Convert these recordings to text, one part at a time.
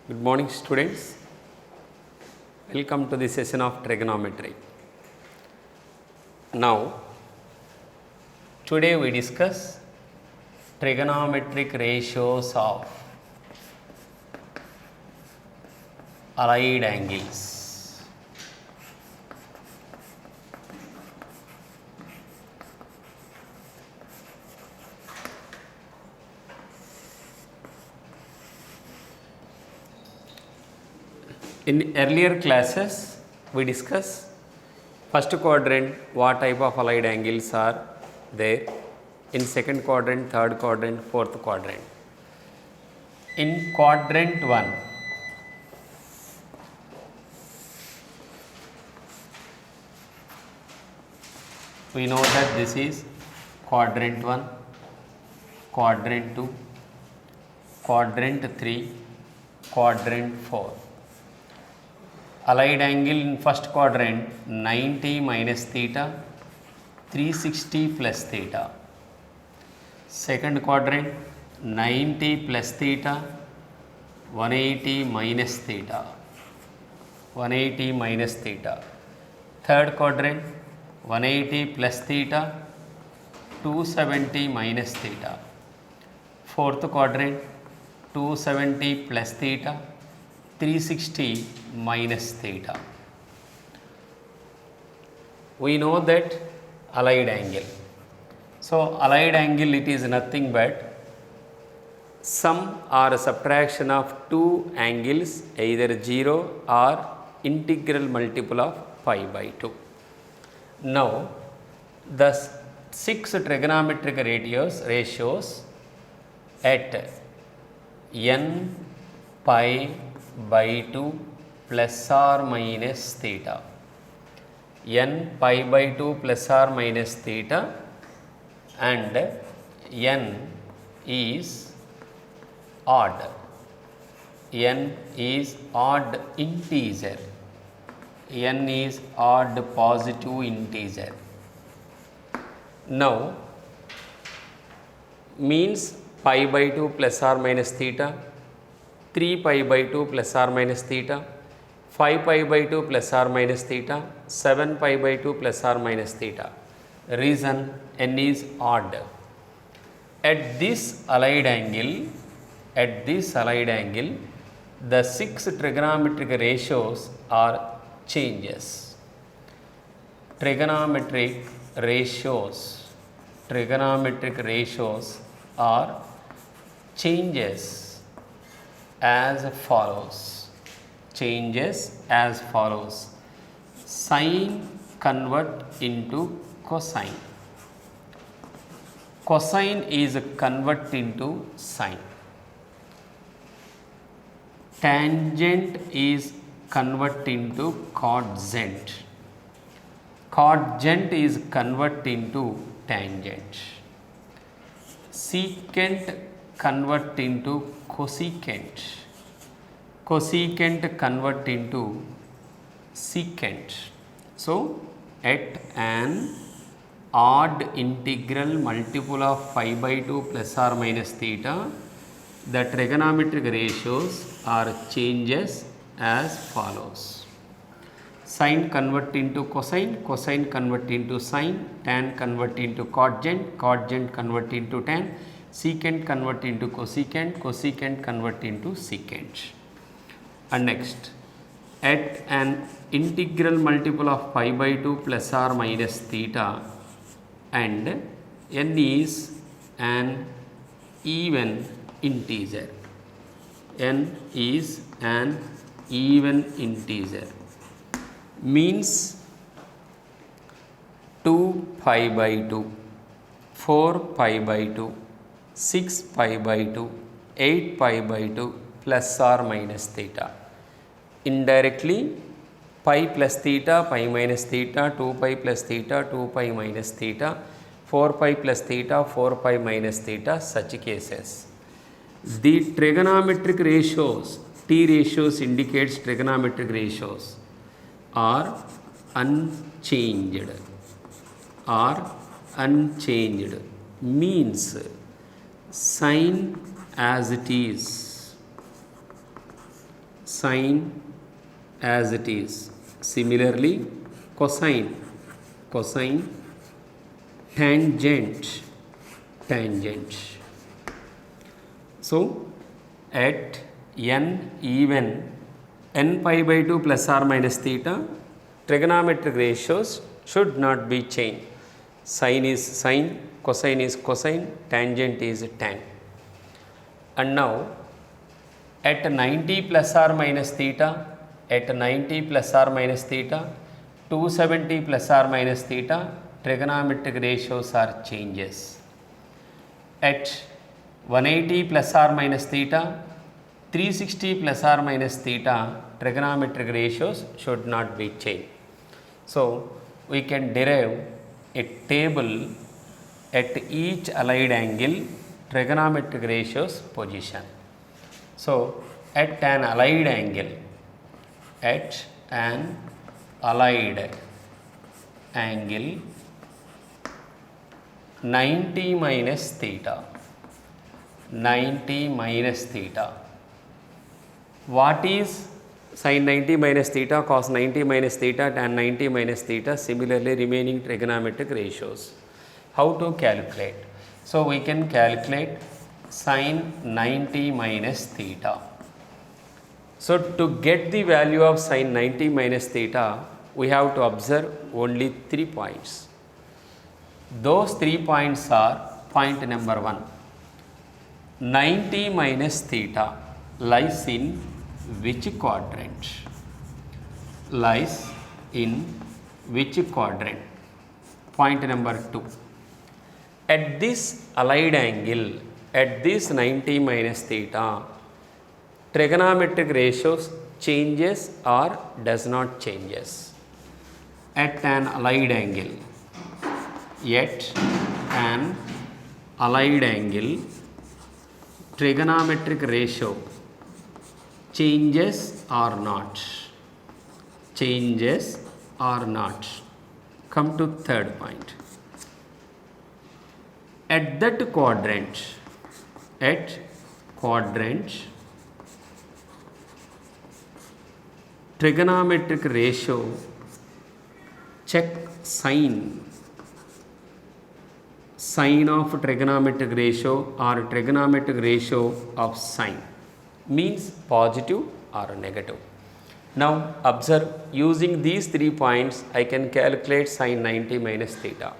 Good morning, students. Welcome to the session of trigonometry. Now, today we discuss trigonometric ratios of allied angles. In earlier classes, we discussed first quadrant, what type of allied angles are there, in second quadrant, third quadrant, fourth quadrant. In quadrant 1, we know that this is quadrant 1, quadrant 2, quadrant 3, quadrant 4. Allied angle in first quadrant 90 minus theta, 360 plus theta. Second quadrant 90 plus theta, 180 minus theta, 180 minus theta. Third quadrant 180 plus theta, 270 minus theta. Fourth quadrant 270 plus theta, 360 minus theta. We know that allied angle. So, allied angle, it is nothing but sum or subtraction of two angles, either 0 or integral multiple of pi by 2. Now, the six trigonometric ratios at n pi by 2 plus or minus theta, n pi by 2 plus or minus theta, and n is odd, n is odd integer, n is odd positive integer. Now, means pi by 2 plus or minus theta, 3 pi by 2 plus or minus theta, 5 pi by 2 plus or minus theta, 7 pi by 2 plus or minus theta. Reason, n is odd. At this allied angle, the six trigonometric ratios are changes. Trigonometric ratios are changes as follows. Sine convert into cosine. Cosine is convert into sine. Tangent is convert into cotangent. Cotangent is convert into tangent. Secant convert into cosecant. Cosecant convert into secant. So, at an odd integral multiple of pi by 2 plus or minus theta, the trigonometric ratios are changes as follows. Sine convert into cosine, cosine convert into sine, tan convert into cotangent, cotangent convert into tan, secant convert into cosecant, cosecant convert into secant. And next, at an integral multiple of pi by 2 plus or minus theta, and n is an even integer. N is an even integer. Means 2 pi by 2, 4 pi by 2, 6 pi by 2, 8 pi by 2 plus or minus theta. Indirectly, pi plus theta, pi minus theta, 2 pi plus theta, 2 pi minus theta, 4 pi plus theta, 4 pi minus theta, such cases. The trigonometric ratios, T ratios indicates trigonometric ratios, are unchanged. Means sine as it is, sine as it is. Similarly, cosine, cosine, tangent, tangent. So, at n even n pi by 2 plus or minus theta, trigonometric ratios should not be changed. Sine is sine, cosine is cosine, tangent is tan. And now at 90 plus or minus theta, at 90 plus or minus theta, 270 plus or minus theta, trigonometric ratios are changes. At 180 plus or minus theta, 360 plus or minus theta, trigonometric ratios should not be changed. So, we can derive a table at each allied angle trigonometric ratios position. So, at an allied angle, at an allied angle 90 minus theta, 90 minus theta. What is sin 90 minus theta, cos 90 minus theta, tan 90 minus theta, similarly remaining trigonometric ratios? How to calculate? So, we can calculate sin 90 minus theta. So, to get the value of sin 90 minus theta, we have to observe only 3 points. Those 3 points are: point number 1, 90 minus theta lies in which quadrant? Lies in which quadrant? Point number 2, at this allied angle, at this 90 minus theta, trigonometric ratios changes or does not changes? At an allied angle, yet an allied angle, trigonometric ratio changes or not? Changes or not? Come to third point. At that quadrant, at quadrant, trigonometric ratio, check sine, sine of trigonometric ratio or trigonometric ratio of sine, means positive or negative. Now observe, using these 3 points I can calculate sin 90 minus theta.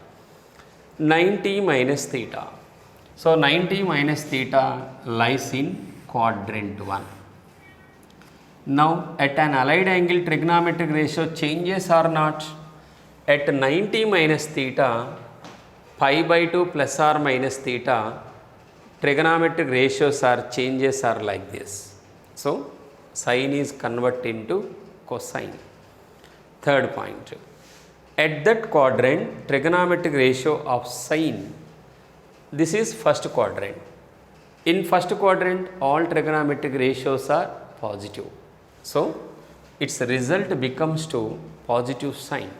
90 minus theta. So 90 minus theta lies in quadrant 1. Now at an allied angle, trigonometric ratio changes or not? At 90 minus theta, pi by 2 plus or minus theta, trigonometric ratios are changes are like this. So sine is converted into cosine. Third point, at that quadrant, trigonometric ratio of sine, this is first quadrant. In first quadrant, all trigonometric ratios are positive. So its result becomes to positive sine.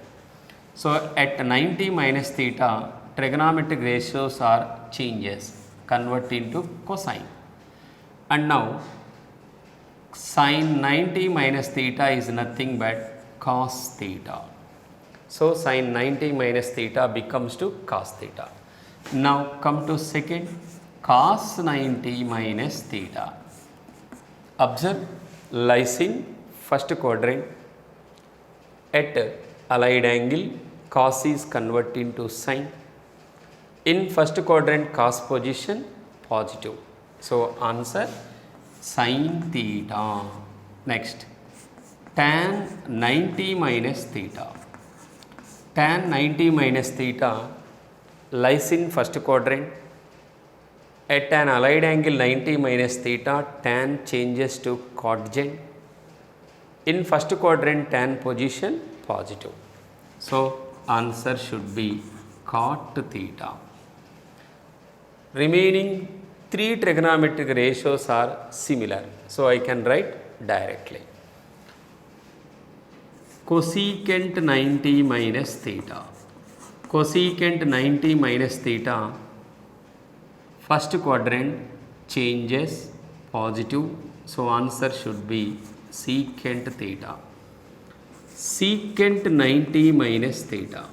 So at 90 minus theta, trigonometric ratios are changes, convert into cosine. And now sin 90 minus theta is nothing but cos theta. So sin 90 minus theta becomes to cos theta. Now come to second, cos 90 minus theta. Observe, lies in first quadrant. At allied angle, cos is converted into sine. In first quadrant, cos position positive. So answer sin theta. Next, tan 90 minus theta. Tan 90 minus theta lies in first quadrant. At an allied angle 90 minus theta, tan changes to cotangent. In first quadrant, tan position positive. So answer should be cot theta. Remaining 3 trigonometric ratios are similar. So I can write directly. Cosecant 90 minus theta. Cosecant 90 minus theta, first quadrant changes positive. So answer should be secant theta. Secant 90 minus theta.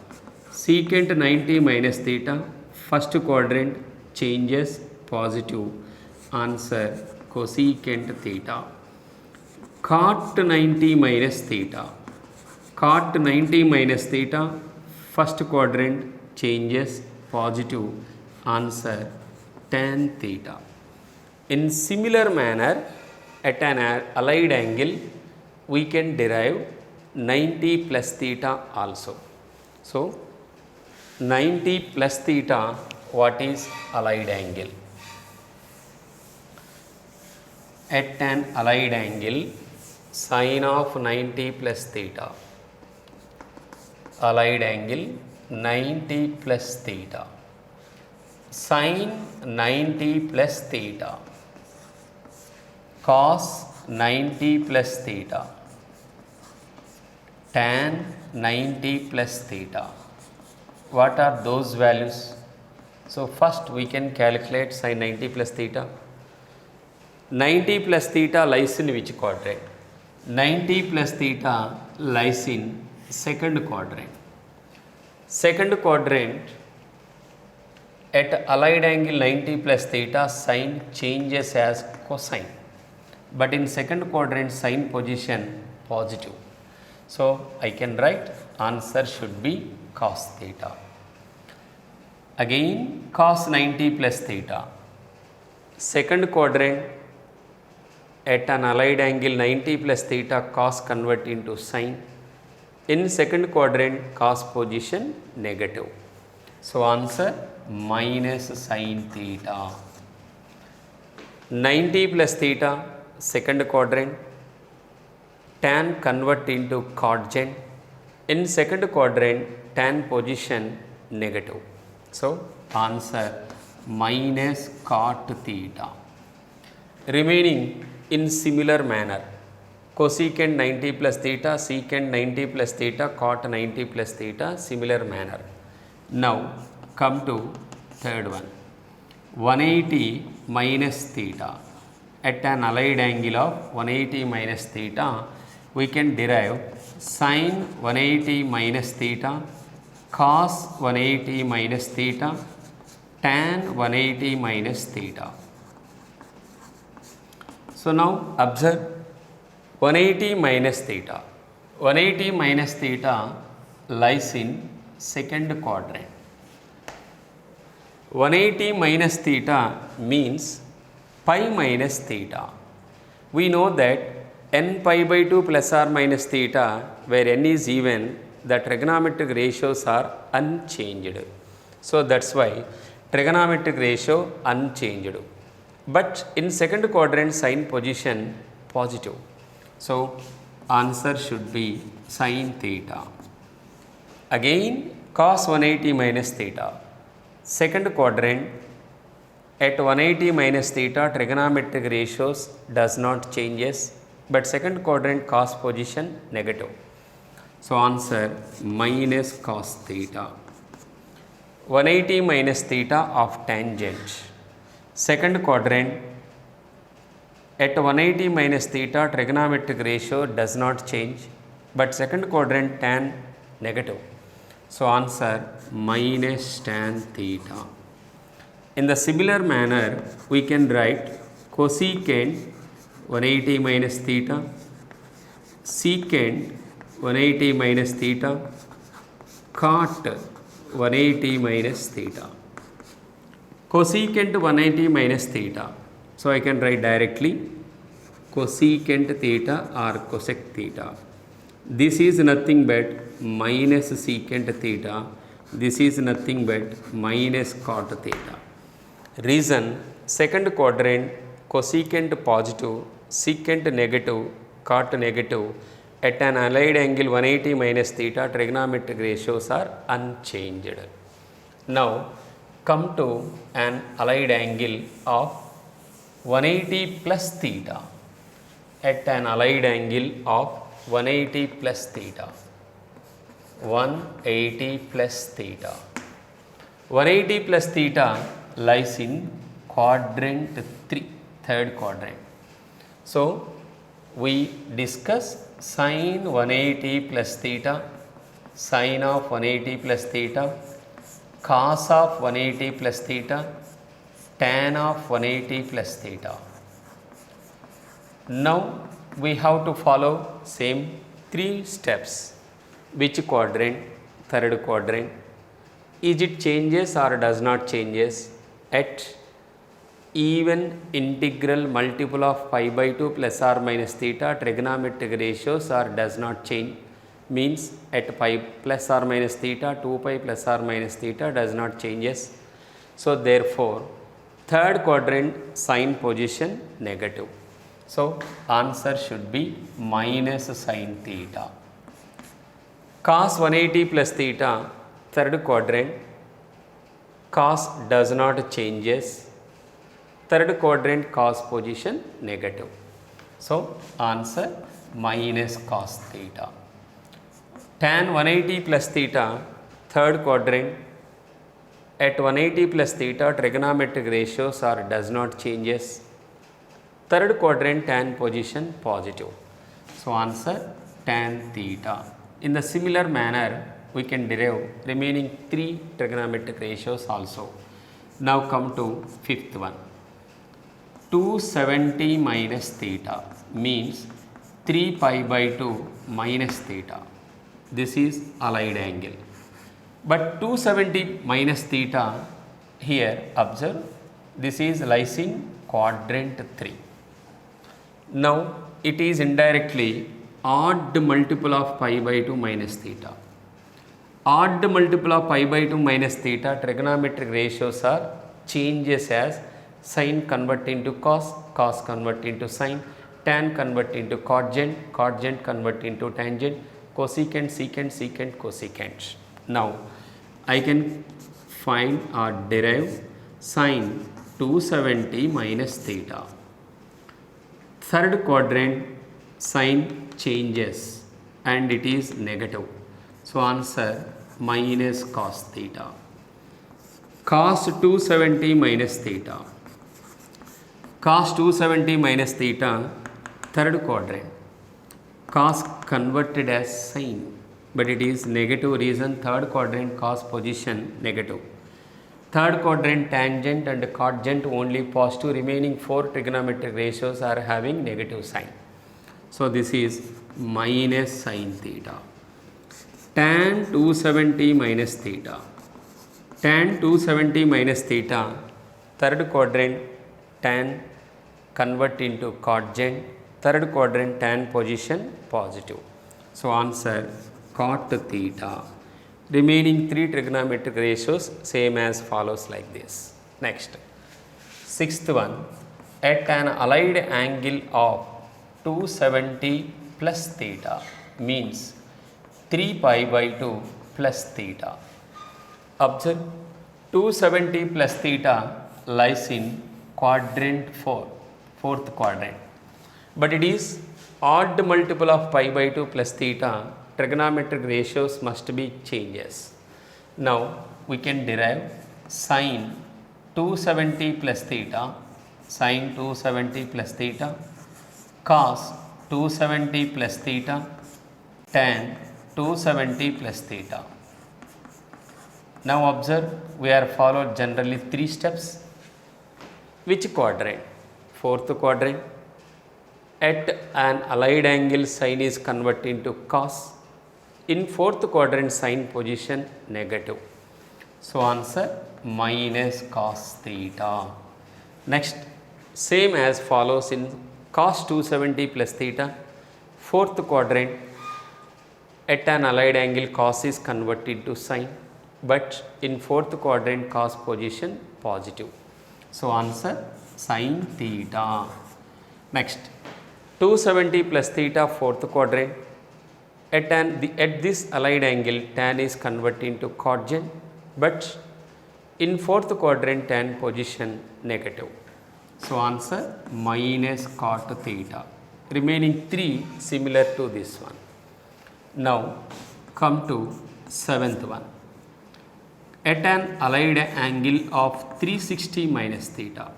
Secant 90 minus theta, first quadrant changes positive. Answer cosecant theta. Cot 90 minus theta. Cot 90 minus theta, first quadrant changes positive. Answer tan theta. In similar manner, at an allied angle, we can derive 90 plus theta also. So, 90 plus theta, what is allied angle? At an allied angle, sine of 90 plus theta. Allied angle 90 plus theta. Sine 90 plus theta. Cos 90 plus theta. Tan 90 plus theta. What are those values? So first we can calculate sin 90 plus theta. 90 plus theta lies in which quadrant? 90 plus theta lies in second quadrant. Second quadrant, at allied angle 90 plus theta, sine changes as cosine. But in second quadrant, sine position positive. So I can write answer should be cos theta. Again cos 90 plus theta. Second quadrant, at an allied angle 90 plus theta, cos convert into sine. In second quadrant, cos position negative. So answer minus sin theta. 90 plus theta, second quadrant, tan convert into cotgen. In second quadrant, tan position negative. So answer minus cot theta. Remaining in similar manner, cosecant 90 plus theta, secant 90 plus theta, cot 90 plus theta, similar manner. Now come to third one, 180 minus theta. At an allied angle of 180 minus theta, we can derive sine 180 minus theta, cos 180 minus theta, tan 180 minus theta. So now observe 180 minus theta. 180 minus theta lies in second quadrant. 180 minus theta means pi minus theta. We know that n pi by 2 plus or minus theta, where n is even, the trigonometric ratios are unchanged. So that's why trigonometric ratio unchanged. But in second quadrant, sine position positive. So answer should be sin theta. Again cos 180 minus theta. Second quadrant, at 180 minus theta, trigonometric ratios does not changes, but second quadrant cos position negative. So answer minus cos theta. 180 minus theta of tangent. Second quadrant, at 180 minus theta, trigonometric ratio does not change, but second quadrant tan negative. So answer minus tan theta. In the similar manner, we can write cosecant 180 minus theta, secant 180 minus theta, cot 180 minus theta. Cosecant 180 minus theta. So I can write directly cosecant theta or cosec theta. This is nothing but minus secant theta. This is nothing but minus cot theta. Reason, second quadrant cosecant positive, secant negative, cot negative. At an allied angle 180 minus theta, trigonometric ratios are unchanged. Now come to an allied angle of 180 plus theta. At an allied angle of 180 plus theta. 180 plus theta. 180 plus theta lies in quadrant 3, third quadrant. So we discuss sine 180 plus theta, sine of 180 plus theta, cos of 180 plus theta, tan of 180 plus theta. Now we have to follow same 3 steps. Which quadrant? Third quadrant. Is it changes or does not changes? At even integral multiple of pi by 2 plus or minus theta, trigonometric ratios or does not change, means at pi plus or minus theta, 2 pi plus or minus theta does not changes. So therefore third quadrant sign position negative. So answer should be minus sin theta. Cos 180 plus theta, third quadrant, cos does not changes. Third quadrant cos position negative. So answer minus cos theta. Tan 180 plus theta, third quadrant, at 180 plus theta trigonometric ratios are does not changes. Third quadrant tan position positive. So answer tan theta. In the similar manner we can derive remaining 3 trigonometric ratios also. Now come to fifth one. 270 minus theta means 3 pi by 2 minus theta. This is allied angle. But 270 minus theta, here observe, this is lies in quadrant 3. Now it is indirectly odd multiple of pi by 2 minus theta. Odd multiple of pi by 2 minus theta, trigonometric ratios are changes as sin convert into cos, cos convert into sin, tan convert into cotangent, cotangent convert into tangent, cosecant, secant, secant, cosecant. Now I can find or derive sin 270 minus theta. Third quadrant sign changes and it is negative. So answer minus cos theta. Cos 270 minus theta. Cos 270 minus theta, third quadrant. Cos converted as sin, but it is negative reason third quadrant cos position negative. Third quadrant tangent and cotangent only positive, remaining 4 trigonometric ratios are having negative sign. So this is minus sin theta. Tan 270 minus theta. Tan 270 minus theta, third quadrant tan convert into cotangent, third quadrant tan position positive. So answer cot theta. Remaining 3 trigonometric ratios same as follows like this. Next, sixth one, at an allied angle of 270 plus theta means 3 pi by 2 plus theta. Observe, 270 plus theta lies in quadrant 4, fourth quadrant, but it is odd multiple of pi by 2 plus theta, trigonometric ratios must be changes. Now we can derive sin 270 plus theta, sin 270 plus theta, cos 270 plus theta, tan 270 plus theta. Now observe, we are followed generally 3 steps. Which quadrant? Fourth quadrant. At an allied angle sin is converted into cos. In fourth quadrant sin position negative. So answer minus cos theta. Next, same as follows in cos 270 plus theta, fourth quadrant, at an allied angle cos is converted to sin, but in fourth quadrant cos position positive. So answer sin theta. Next, 270 plus theta, fourth quadrant, at this allied angle tan is converted into cotangent, but in fourth quadrant tan position negative. So answer minus cot theta. Remaining 3 similar to this one. Now come to seventh one. At an allied angle of 360 minus theta.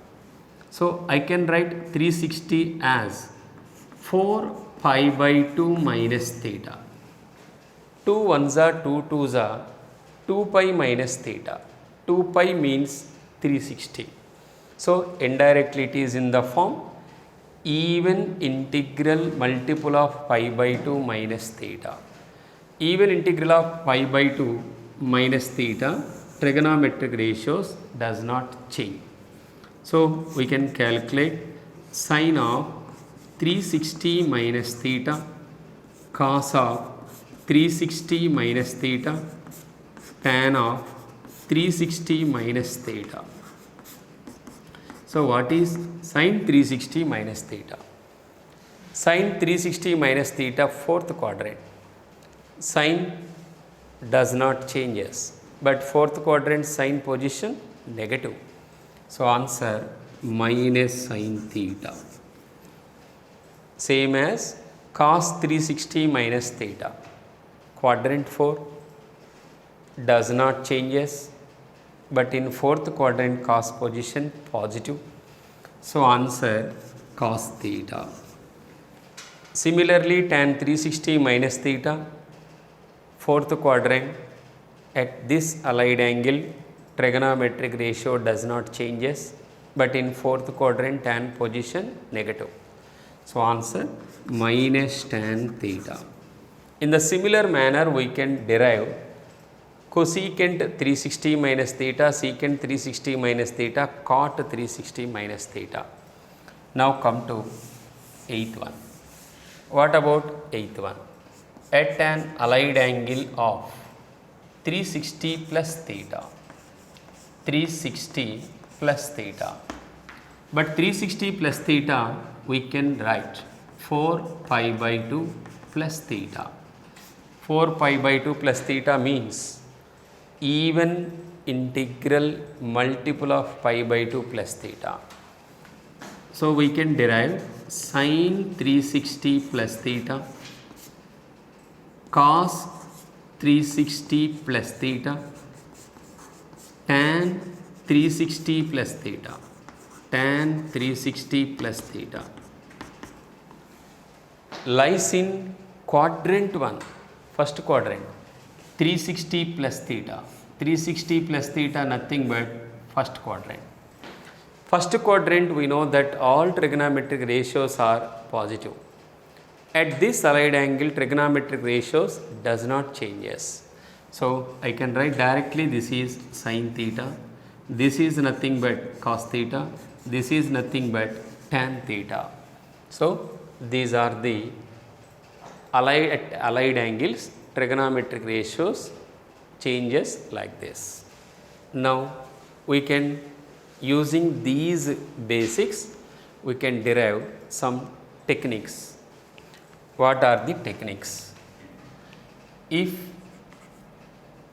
So I can write 360 as 4 pi by 2 minus theta. 2 ones are 2 twos are 2 pi minus theta. 2 pi means 360. So indirectly it is in the form even integral multiple of pi by 2 minus theta. Even integral of pi by 2 minus theta, trigonometric ratios does not change. So we can calculate sine of 360 minus theta, cos of 360 minus theta, tan of 360 minus theta. So what is sine 360 minus theta? Sine 360 minus theta, fourth quadrant. Sine does not changes, but fourth quadrant sine position negative. So answer minus sine theta. Same as cos 360 minus theta. Quadrant 4 does not changes, but in fourth quadrant cos position positive. So answer cos theta. Similarly tan 360 minus theta, fourth quadrant, at this allied angle trigonometric ratio does not changes, but in fourth quadrant tan position negative. So answer minus tan theta. In the similar manner we can derive cosecant 360 minus theta, secant 360 minus theta, cot 360 minus theta. Now come to eighth one. What about eighth one? At an allied angle of 360 plus theta. 360 plus theta. But 360 plus theta we can write 4 pi by 2 plus theta. 4 pi by 2 plus theta means even integral multiple of pi by 2 plus theta. So we can derive sine 360 plus theta, cos 360 plus theta, tan 360 plus theta, tan 360 plus theta lies in quadrant 1, first quadrant, 360 plus theta. 360 plus theta nothing but first quadrant. First quadrant we know that all trigonometric ratios are positive. At this allied angle trigonometric ratios does not changes. So I can write directly this is sine theta, this is nothing but cos theta, this is nothing but tan theta. So these are the allied angles trigonometric ratios changes like this. Now we can, using these basics, we can derive some techniques. What are the techniques? If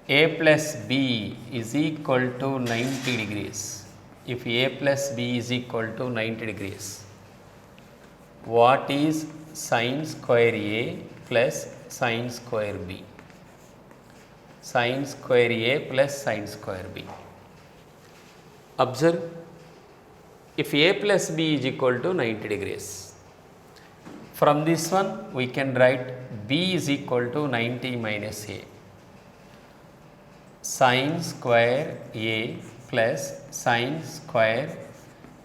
a plus b is equal to 90 degrees, if a plus b is equal to 90 degrees, what is sine square a plus sine square b? Sine square a plus sine square b. Observe, if a plus b is equal to 90 degrees, from this one we can write b is equal to 90 minus a. Sine square a plus sine square,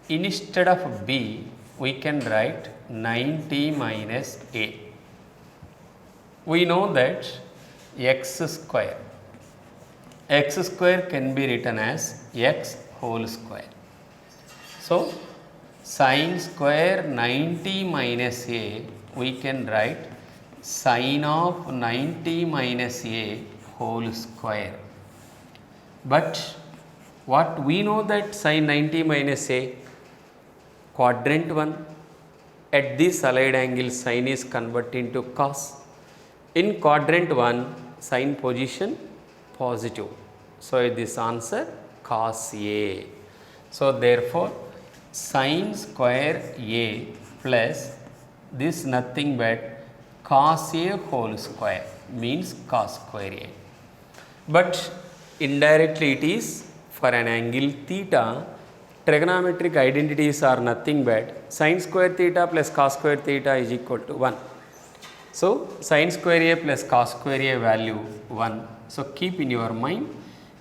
instead of b we can write 90 minus a. We know that x square can be written as x whole square. So sine square 90 minus a we can write sine of 90 minus a whole square. But what we know that sine 90 minus a, quadrant 1, at this allied angle sine is converted into cos. In quadrant 1 sine position positive. So this answer cos a. So therefore sine square a plus this nothing but cos a whole square means cos square a. But indirectly it is for an angle theta, trigonometric identities are nothing but sin square theta plus cos square theta is equal to 1. So, sin square a plus cos square a value 1. So, keep in your mind,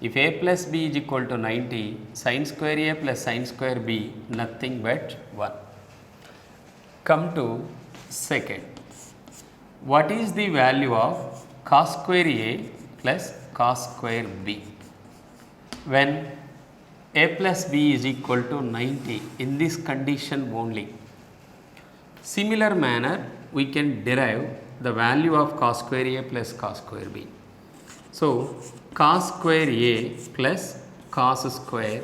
if a plus b is equal to 90, sin square a plus sin square b nothing but 1. Come to second. What is the value of cos square a plus cos square b? When a plus b is equal to 90 in this condition only. Similar manner, we can derive the value of cos square a plus cos square b. So, cos square a plus cos square,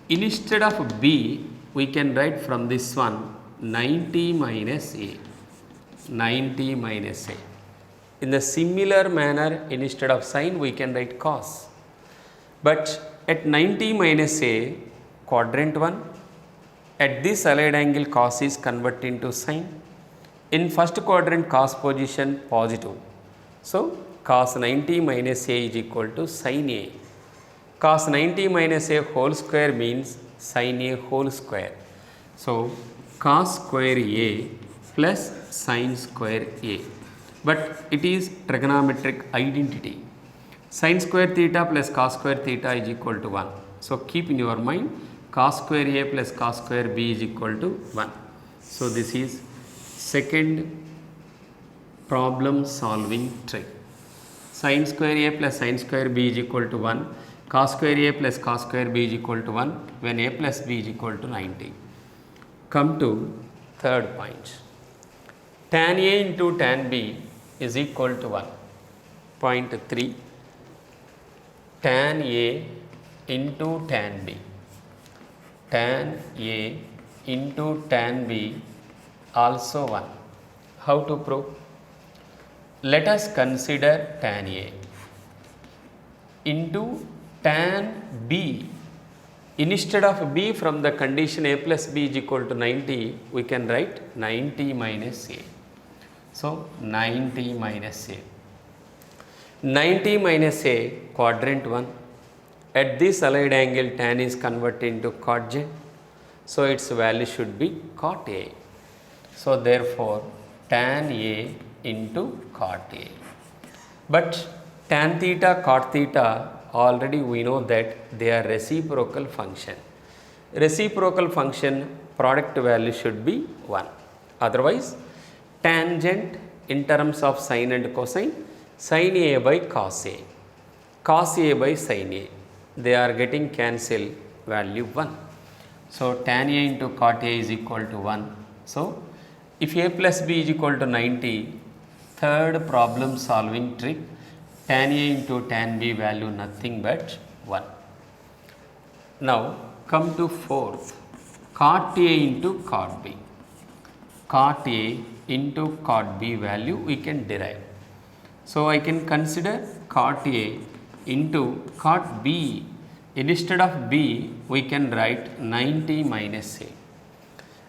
instead of b, we can write from this one 90 minus a. 90 minus a. In the similar manner, instead of sin, we can write cos. But at 90 minus a, quadrant 1, at this allied angle cos is converted into sin. In first quadrant cos position positive. So, cos 90 minus a is equal to sin a. Cos 90 minus a whole square means sin a whole square. So, cos square a plus sin square a. But it is trigonometric identity. Sin square theta plus cos square theta is equal to 1. So, keep in your mind cos square a plus cos square b is equal to 1. So, this is second problem solving trick. Sin square a plus sin square b is equal to 1. Cos square a plus cos square b is equal to 1 when a plus b is equal to 90. Come to third point. Tan a into tan b is equal to 1. Point 3. Tan a into tan b. Tan a into tan b also 1. How to prove? Let us consider tan a into tan b. Instead of b, from the condition a plus b is equal to 90, we can write 90 minus a. So, 90 minus a. 90 minus a, quadrant 1. At this allied angle tan is converted into cotangent. So, its value should be cot a. So, therefore, tan a into cot a. But tan theta, cot theta, already we know that they are reciprocal function. Reciprocal function product value should be 1. Otherwise, tangent in terms of sine and cosine, sin a by cos a, cos a by sin a, they are getting cancelled, value 1. So, tan a into cot a is equal to 1. So, if a plus b is equal to 90, third problem solving trick, tan a into tan b value nothing but 1. Now, come to fourth, cot a into cot b. Cot a into cot b value we can derive. So, I can consider cot a into cot b. Instead of b, we can write 90 minus a.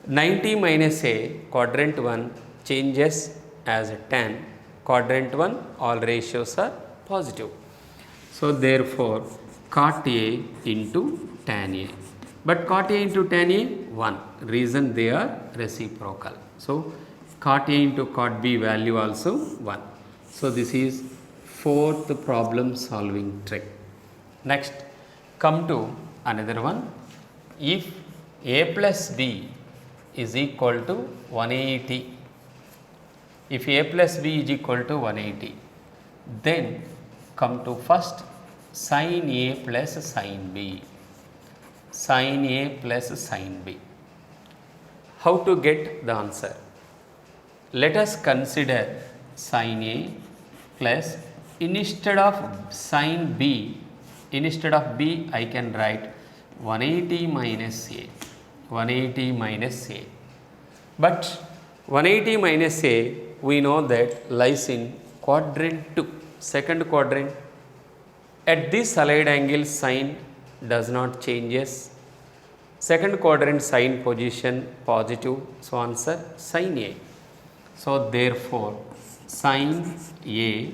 90 minus a, quadrant 1 changes as tan. Quadrant 1, all ratios are positive. So, therefore, cot a into tan a. But cot a into tan a, 1. Reason they are reciprocal. So, cot a into cot b value also 1. So, this is fourth problem solving trick. Next, come to another one. If a plus b is equal to 180, if a plus b is equal to 180, then come to first sin a plus sin b. Sin a plus sin b. How to get the answer? Let us consider sin a plus, instead of sin b, instead of b I can write 180 minus a. 180 minus a. But 180 minus a, we know that lies in quadrant 2, second quadrant. At this allied angle sin does not changes. Second quadrant sin position positive, so answer sin a. So, therefore, sin a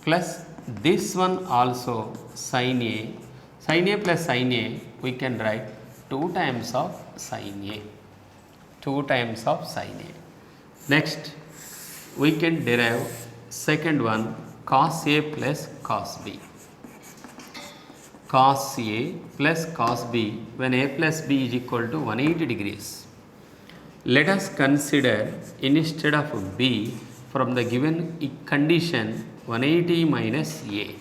plus this one also sin a plus sin a, we can write 2 times of sin A. 2 times of sin A. Next, we can derive second one, cos A plus cos B. Cos A plus cos B when A plus B is equal to 180 degrees. Let us consider instead of B from the given condition 180 minus A.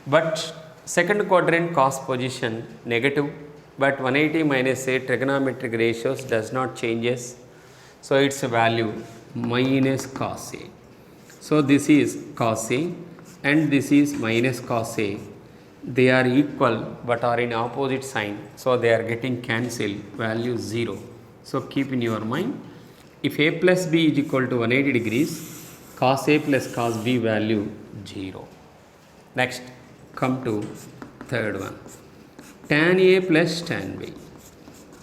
But second quadrant cos position negative, but 180 minus A trigonometric ratios does not changes. So its value minus cos A. So this is cos A and this is minus cos A. They are equal but are in opposite sign. So they are getting cancelled, value 0. So keep in your mind, if A plus B is equal to 180 degrees, cos A plus cos B value 0. Next, come to third one, tan A plus tan B.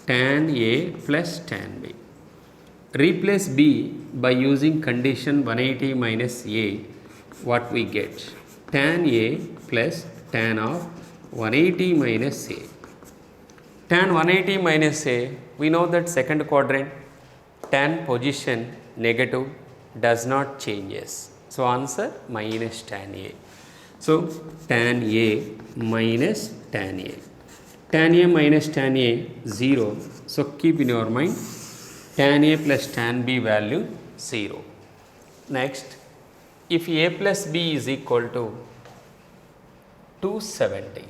Tan A plus tan B. Replace B by using condition 180 minus A. What we get? Tan A plus tan of 180 minus A. Tan 180 minus A, we know that second quadrant, tan position negative does not changes. So answer minus tan A. So tan A minus tan A. Tan A minus tan A 0. So keep in your mind tan A plus tan B value 0. Next, if A plus B is equal to 270,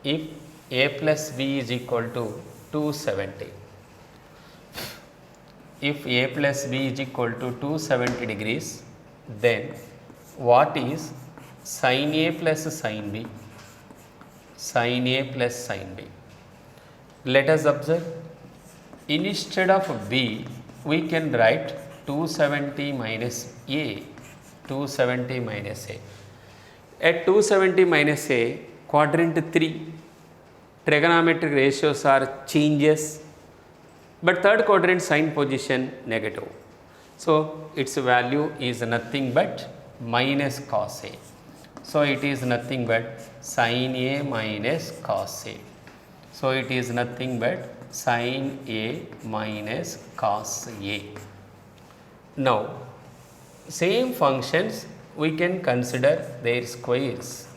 if A plus B is equal to 270, if A plus B is equal to 270 degrees, then what is sin A plus sin B? Sin A plus sin B. Let us observe, instead of B, we can write 270 minus A, 270 minus A. At 270 minus A, quadrant 3, trigonometric ratios are changes, but third quadrant sign position negative. So its value is nothing but minus cos A. So it is nothing but sin A minus cos A. So it is nothing but sin A minus cos A. Now, same functions we can consider their squares.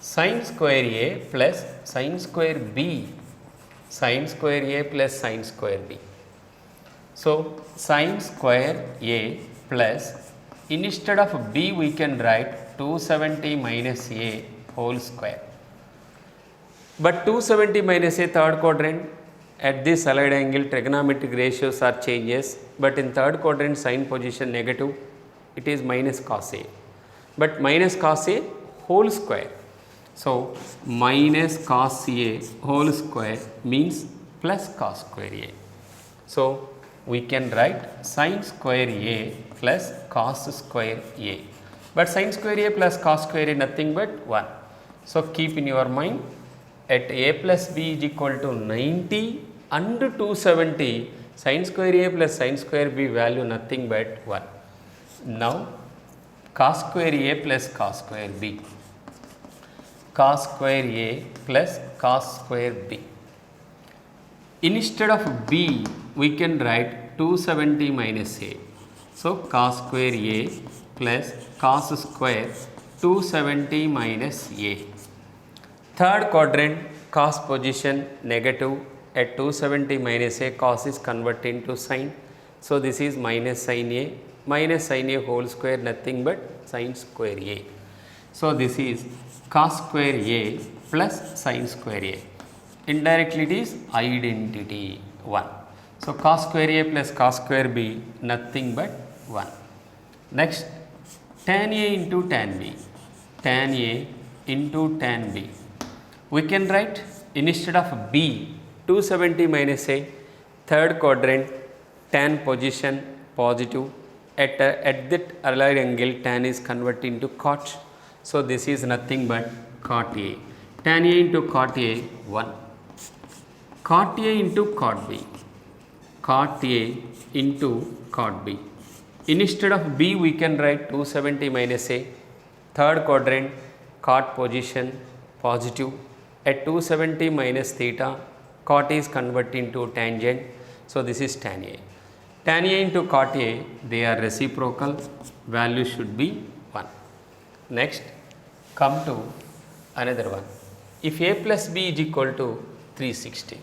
Sin square A plus sin square B. Sin square A plus sin square B. So sin square A plus, instead of B we can write 270 minus A whole square. But 270 minus A third quadrant, at this allied angle trigonometric ratios are changes, but in third quadrant sign position negative, it is minus cos A. But minus cos A whole square. So minus cos A whole square means plus cos square A. So we can write sin square A plus cos square A. But sin square A plus cos square A nothing but 1. So keep in your mind, at A plus B is equal to 90 and 270, sin square A plus sin square B value nothing but 1. Now cos square A plus cos square B. Cos square A plus cos square B. Instead of B, we can write 270 minus A. So cos square A plus cos square 270 minus A. Third quadrant cos position negative, at 270 minus A cos is converted into sin. So this is minus sin A whole square nothing but sin square A. So this is cos square A plus sin square A. Indirectly it is identity 1. So cos square A plus cos square B nothing but 1. Next, tan A into tan B. Tan A into tan B. We can write, instead of B, 270 minus A, third quadrant, tan position positive, at that allied angle tan is converted into cot. So this is nothing but cot A. Tan A into cot A 1. Cot A into cot B. Cot A into cot B. Instead of B we can write 270 minus A, third quadrant, cot position positive, at 270 minus theta cot A is converting to tangent, so this is tan A. Tan A into cot A, they are reciprocal, value should be 1. Next, come to another one. If A plus B is equal to 360,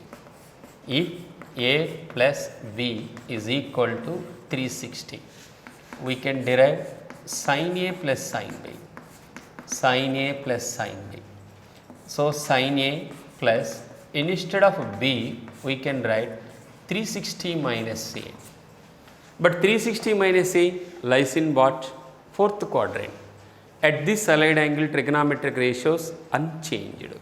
if A plus B is equal to 360, we can derive sin A plus sin B, sin A plus sin B. So, sin A plus, instead of B, we can write 360 minus A. But 360 minus A lies in what? Fourth quadrant. At this allied angle, trigonometric ratios unchanged.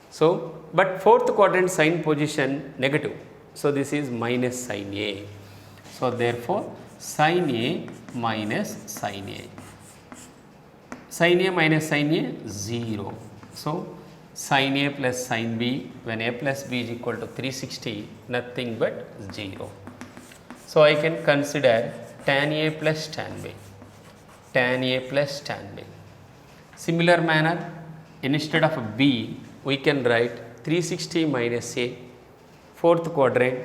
So, but fourth quadrant sign position negative. So, this is minus sin A. So, therefore, sin A minus sin A. Sin A minus sin A 0. So, sin A plus sin B, when A plus B is equal to 360, nothing but 0. So, I can consider tan A plus tan B, tan A plus tan B. Similar manner, instead of B, we can write 360 minus A, fourth quadrant,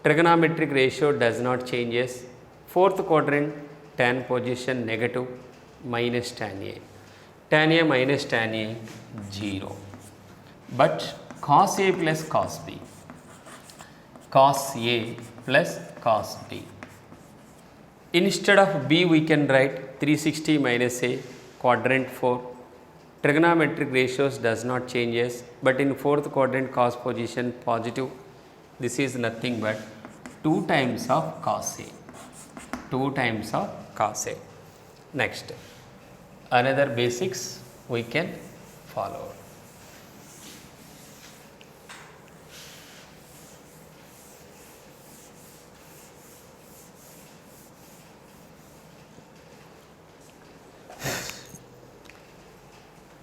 trigonometric ratio does not changes, fourth quadrant, tan position negative, minus tan A. Tan A minus tan A 0. But cos A plus cos B, cos A plus cos B. Instead of B, we can write 360 minus A, quadrant 4. Trigonometric ratios does not changes, but in fourth quadrant cos position positive. This is nothing but 2 times of cos A, 2 times of cos A. Next, another basics we can follow.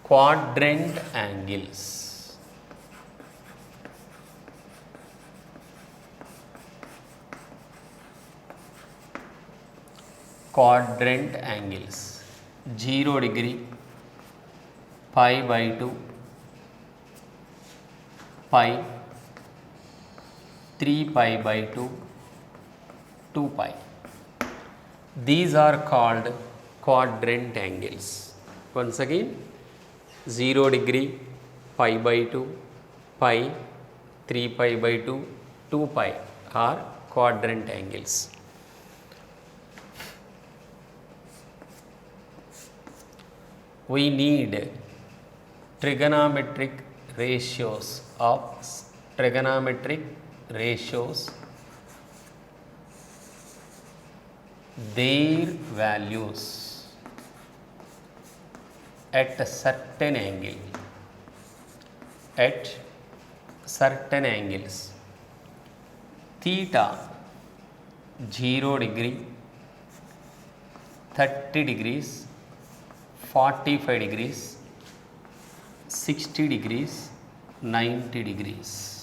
Quadrant angles. Quadrant angles. 0 degree, pi by 2, pi, 3 pi by 2, 2 pi. These are called quadrant angles. Once again, 0 degree, pi by 2, pi, 3 pi by 2, 2 pi are quadrant angles. We need trigonometric ratios their values at a certain angle, at certain angles. Theta 0 degree, 30 degrees, 45 degrees, 60 degrees, 90 degrees.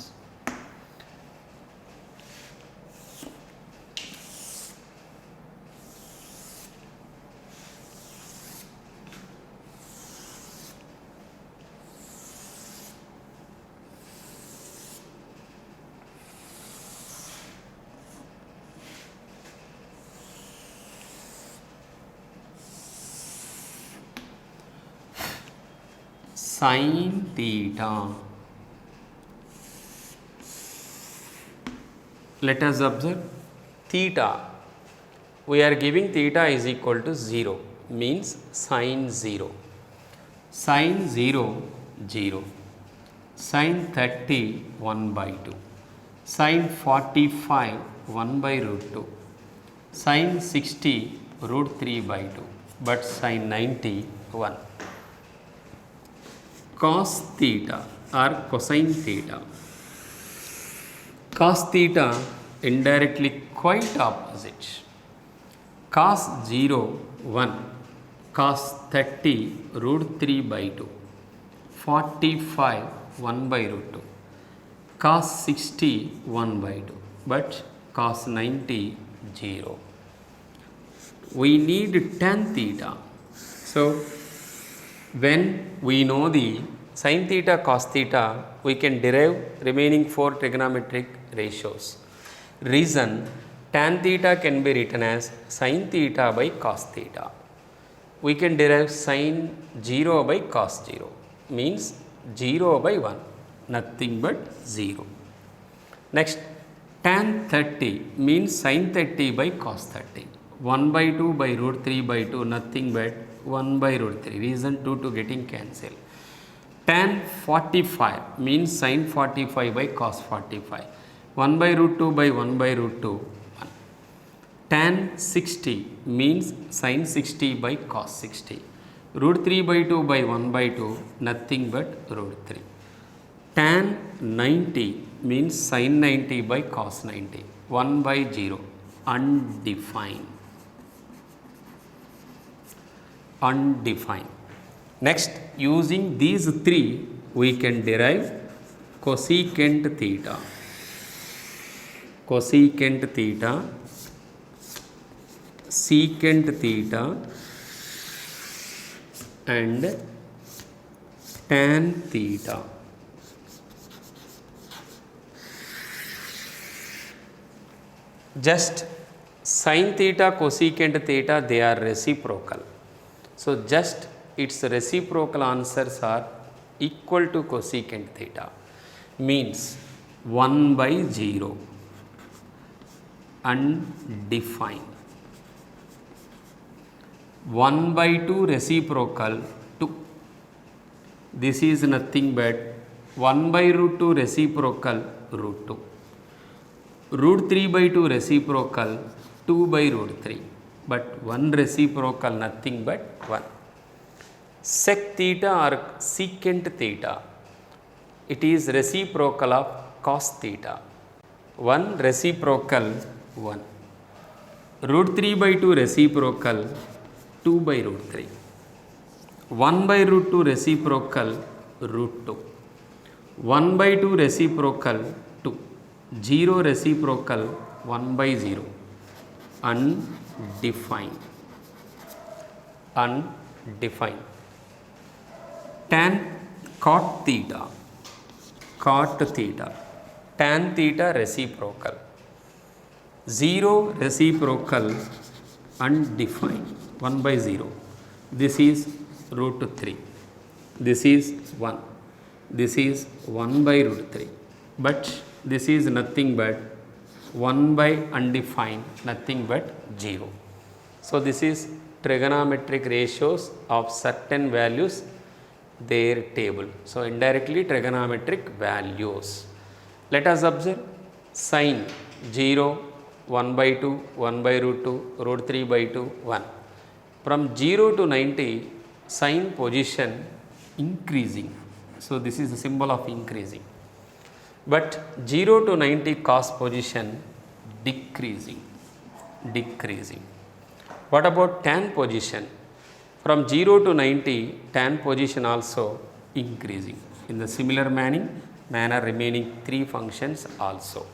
Sin theta. Let us observe theta. We are giving theta is equal to 0, means sin 0. Sin 0, 0. Sin 30, 1 by 2. Sin 45, 1 by root 2. Sin 60, root 3 by 2. But sin 90, 1. Cos theta or cosine theta. Cos theta indirectly quite opposite. Cos 0, 1. Cos 30, root 3 by 2. 45, 1 by root 2. Cos 60, 1 by 2. But cos 90, 0. We need tan theta. So, when we know the sin theta cos theta, we can derive remaining 4 trigonometric ratios. Reason, tan theta can be written as sin theta by cos theta. We can derive sin 0 by cos 0, means 0 by 1, nothing but 0. Next, tan 30 means sin 30 by cos 30. 1 by 2 by root 3 by 2, nothing but 1 by root 3. Reason 2 to getting cancelled. Tan 45 means sin 45 by cos 45. 1 by root 2 by 1 by root 2, 1. Tan 60 means sin 60 by cos 60. Root 3 by 2 by 1 by 2, nothing but root 3. Tan 90 means sin 90 by cos 90. 1 by 0, undefined. Undefined. Next, using these three, we can derive cosecant theta. Cosecant theta, secant theta, and tan theta. Just sin theta, cosecant theta, they are reciprocal. So, just its reciprocal answers are equal to cosecant theta, means 1 by 0, undefined. 1 by 2 reciprocal 2. This is nothing but 1 by root 2 reciprocal root 2. Root 3 by 2 reciprocal 2 by root 3. But 1 reciprocal nothing but 1. Sec theta or secant theta, it is reciprocal of cos theta. 1 reciprocal 1. Root 3 by 2 reciprocal 2 by root 3. 1 by root 2 reciprocal root 2. 1 by 2 reciprocal 2. 0 reciprocal 1 by 0. Undefined. Undefined. Tan cot theta. Cot theta. Tan theta reciprocal. 0 reciprocal undefined. 1 by 0. This is root 3. This is 1. This is 1 by root 3. But this is nothing but 1 by undefined, nothing but 0. So, this is trigonometric ratios of certain values, their table. So, indirectly trigonometric values. Let us observe sin 0, 1 by 2, 1 by root 2, root 3 by 2, 1. From 0 to 90, sin position increasing. So, this is the symbol of increasing. But 0 to 90 cos position decreasing. Decreasing. What about tan position? From 0 to 90, tan position also increasing. In the similar manner remaining 3 functions also.